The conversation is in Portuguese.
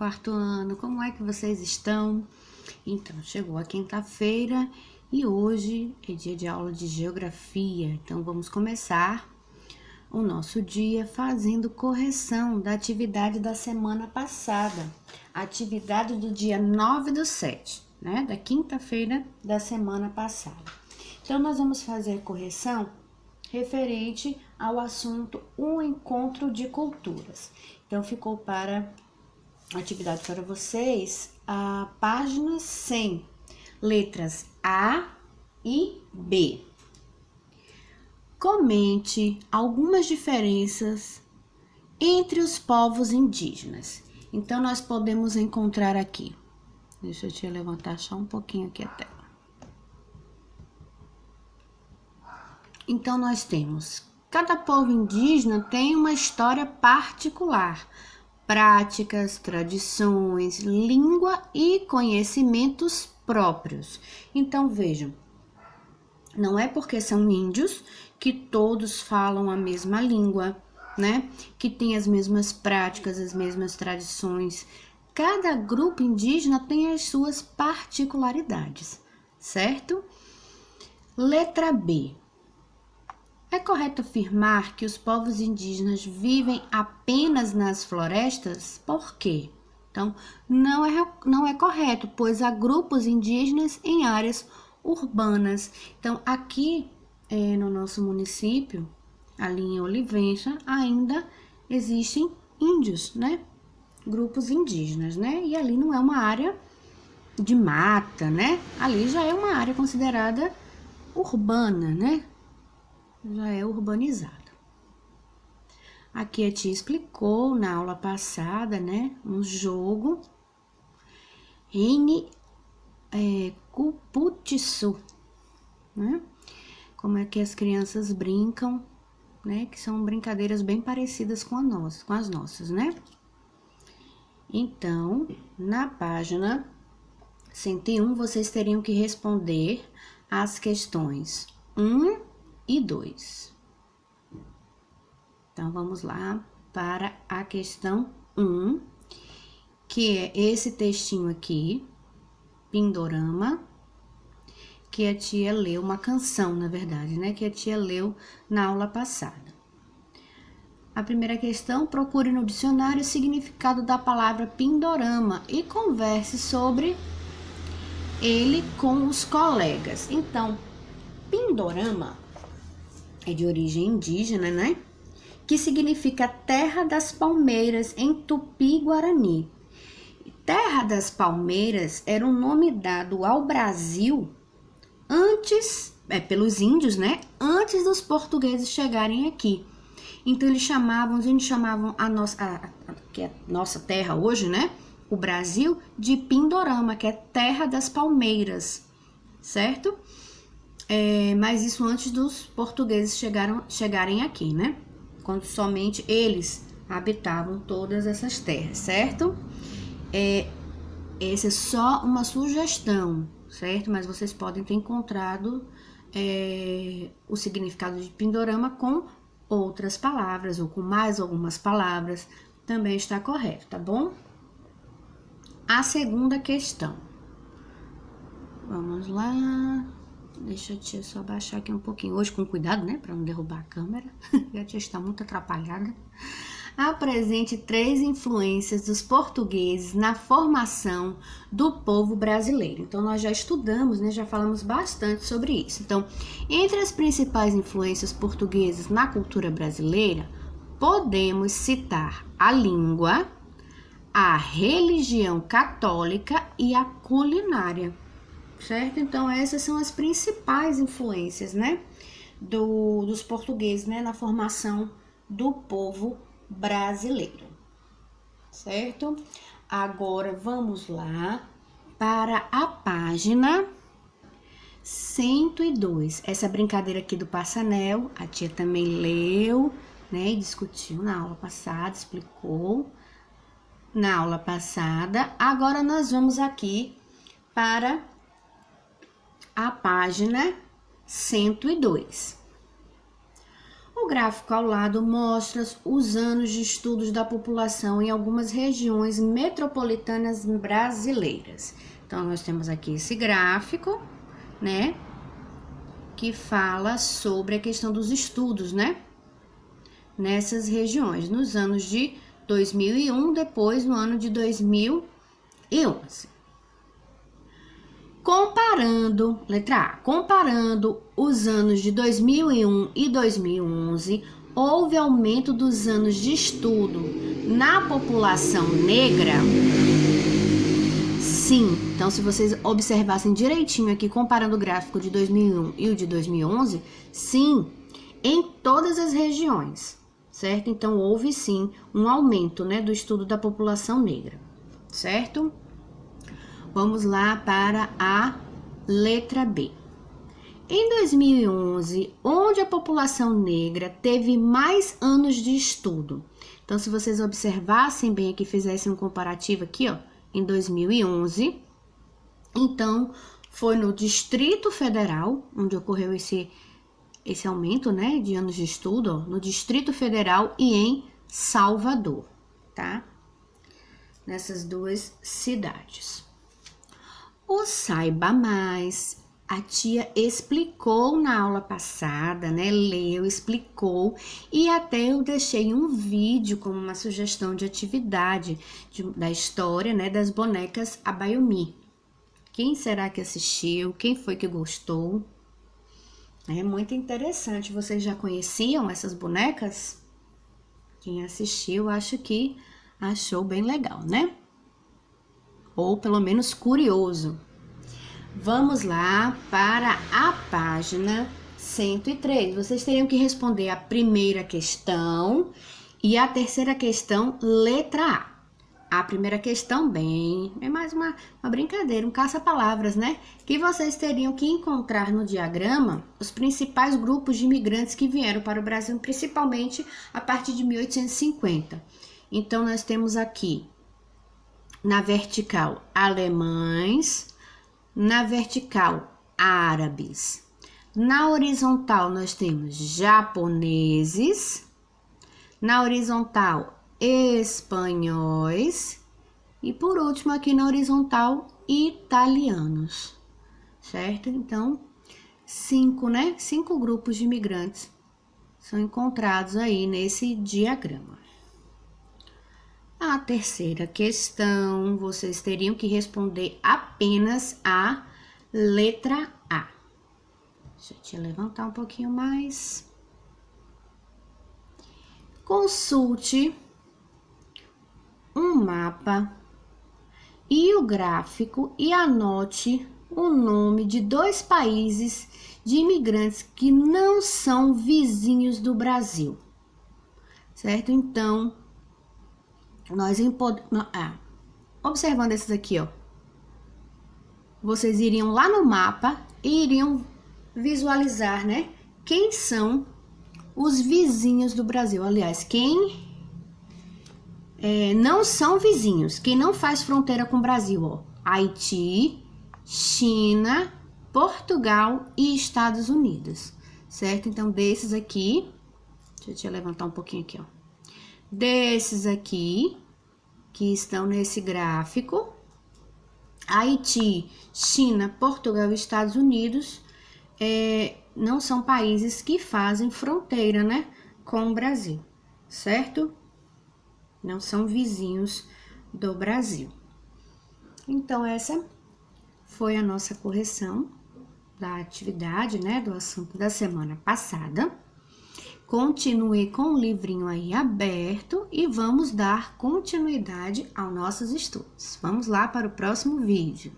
quarto ano, como é que vocês estão? Então, chegou a quinta-feira e hoje é dia de aula de geografia, então vamos começar o nosso dia fazendo correção da atividade da semana passada, a atividade do dia 9/7, né, da quinta-feira da semana passada. Então, nós vamos fazer correção referente ao assunto um encontro de culturas. Então, ficou para atividade para vocês a página 100, letras A e B. Comente algumas diferenças entre os povos indígenas. Então, nós podemos encontrar aqui. Deixa eu te levantar só um pouquinho aqui a tela. Então, nós temos, cada povo indígena tem uma história particular, práticas, tradições, língua e conhecimentos próprios. Então, vejam, não é porque são índios que todos falam a mesma língua, né? Que tem as mesmas práticas, as mesmas tradições. Cada grupo indígena tem as suas particularidades, certo? Letra B. É correto afirmar que os povos indígenas vivem apenas nas florestas? Por quê? Então, não é correto, pois há grupos indígenas em áreas urbanas. Então, aqui no nosso município, ali em Olivença, ainda existem índios, né? Grupos indígenas, né? E ali não é uma área de mata, né? Ali já é uma área considerada urbana, né? Já é urbanizado. Aqui a tia explicou na aula passada, né, um jogo Cuputiçu, né, como é que as crianças brincam, né, que são brincadeiras bem parecidas com as nossas, né. Então, na página 101, vocês teriam que responder as questões 1 e 2. Então, vamos lá para a questão 1, que é esse textinho aqui, Pindorama, que a tia leu, uma canção, na verdade, né, que a tia leu na aula passada. A primeira questão, procure no dicionário o significado da palavra Pindorama e converse sobre ele com os colegas. Então, Pindorama é de origem indígena, né? Que significa Terra das Palmeiras em Tupi-Guarani. Terra das Palmeiras era um nome dado ao Brasil antes, pelos índios, né? Antes dos portugueses chegarem aqui. Então eles chamavam a nossa terra hoje, né? O Brasil, de Pindorama, que é Terra das Palmeiras, certo? Mas isso antes dos portugueses chegarem aqui, né? Quando somente eles habitavam todas essas terras, certo? Essa é só uma sugestão, certo? Mas vocês podem ter encontrado o significado de Pindorama com outras palavras ou com mais algumas palavras, também está correto, tá bom? A segunda questão. Vamos lá. Deixa a tia só baixar aqui um pouquinho. Hoje com cuidado, né? Para não derrubar a câmera. A tia está muito atrapalhada. Apresente 3 influências dos portugueses na formação do povo brasileiro. Então, nós já estudamos, né? Já falamos bastante sobre isso. Então, entre as principais influências portuguesas na cultura brasileira, podemos citar a língua, a religião católica e a culinária. Certo? Então, essas são as principais influências, né, dos portugueses, né, na formação do povo brasileiro, certo? Agora, vamos lá para a página 102. Essa brincadeira aqui do Passanel, a tia também leu, né, e discutiu na aula passada, explicou na aula passada. Agora, nós vamos aqui para a página 102. O gráfico ao lado mostra os anos de estudos da população em algumas regiões metropolitanas brasileiras. Então, nós temos aqui esse gráfico, né, que fala sobre a questão dos estudos, né, nessas regiões, nos anos de 2001, depois no ano de 2011. Comparando, letra A, comparando os anos de 2001 e 2011, houve aumento dos anos de estudo na população negra? Sim. Então, se vocês observassem direitinho aqui, comparando o gráfico de 2001 e o de 2011, sim, em todas as regiões, certo? Então, houve sim um aumento, né, do estudo da população negra, certo? Vamos lá para a letra B. Em 2011, onde a população negra teve mais anos de estudo? Então, se vocês observassem bem aqui, fizessem um comparativo aqui, ó, em 2011, então, foi no Distrito Federal, onde ocorreu esse aumento, né, de anos de estudo, ó, no Distrito Federal e em Salvador, tá? Nessas duas cidades. O Saiba Mais, a tia explicou na aula passada, né? Leu, explicou e até eu deixei um vídeo como uma sugestão de atividade da história, né? Das bonecas Abayomi. Quem será que assistiu? Quem foi que gostou? É muito interessante. Vocês já conheciam essas bonecas? Quem assistiu, acho que achou bem legal, né? Ou pelo menos curioso. Vamos lá para a página 103. Vocês teriam que responder a primeira questão e a terceira questão, letra A. A primeira questão, bem, é mais uma brincadeira, um caça-palavras, né? Que vocês teriam que encontrar no diagrama os principais grupos de imigrantes que vieram para o Brasil, principalmente a partir de 1850. Então, nós temos aqui, na vertical, alemães, na vertical, árabes. Na horizontal, nós temos japoneses. Na horizontal, espanhóis. E por último, aqui na horizontal, italianos. Certo? Então, 5 grupos de imigrantes são encontrados aí nesse diagrama. A terceira questão, vocês teriam que responder apenas a letra A. Deixa eu te levantar um pouquinho mais. Consulte um mapa e o gráfico e anote o nome de 2 países de imigrantes que não são vizinhos do Brasil. Certo? Então, observando esses aqui, ó, vocês iriam lá no mapa e iriam visualizar, né, quem são os vizinhos do Brasil. Aliás, quem não são vizinhos, quem não faz fronteira com o Brasil, ó, Haiti, China, Portugal e Estados Unidos, certo? Então, desses aqui, deixa eu levantar um pouquinho aqui, ó. Desses aqui, que estão nesse gráfico, Haiti, China, Portugal e Estados Unidos, não são países que fazem fronteira, né, com o Brasil, certo? Não são vizinhos do Brasil. Então, essa foi a nossa correção da atividade, né, do assunto da semana passada. Continue com o livrinho aí aberto e vamos dar continuidade aos nossos estudos. Vamos lá para o próximo vídeo.